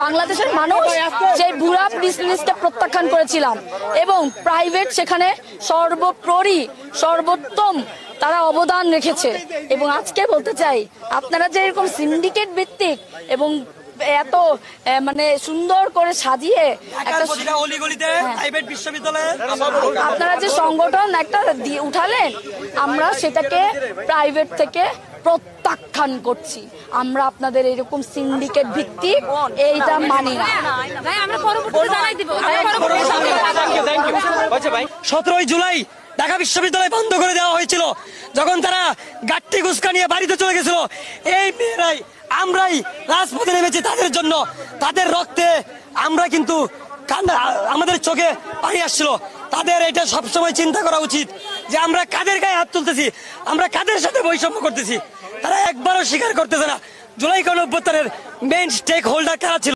বাংলাদেশের মানুষ সেই বুড়া বিজনেসকে প্রত্যাখ্যান করেছিলাম এবং প্রাইভেট সেখানে সর্বোত্তম তারা অবদান রেখেছে। এবং আজকে বলতে চাই, আপনারা যে এরকম সিন্ডিকেট ভিত্তিক এবং এত মানে সুন্দর করে সাজিয়ে আপনারা যে সংগঠন একটা উঠালেন, আমরা সেটাকে প্রাইভেট থেকে প্রত্যাখ্যান করছি। আমরা আপনাদের এরকম সিন্ডিকেট ভিত্তিক এইটা মানি না। 17 জুলাই ঢাকা বিশ্ববিদ্যালয় বন্ধ করে দেওয়া হয়েছিল, যখন তারা গাট্টি গুস্কা নিয়ে বাড়িতে চলে গেছিল, এই মেয়েরাই আমরাই রাজপথে নেমেছি তাদের জন্য। তাদের রক্তে আমরা কিন্তু আমাদের চোখে পানি আসছিল। তাদের এটা সবসময় চিন্তা করা উচিত যে আমরা কাদের গায়ে হাত তুলতেছি, আমরা কাদের সাথে বৈষম্য করতেছি। তারা একবারও স্বীকার করতেছে না জুলাই গণ অভ্যুত্থানের মেইন স্টেক হোল্ডার কারা ছিল।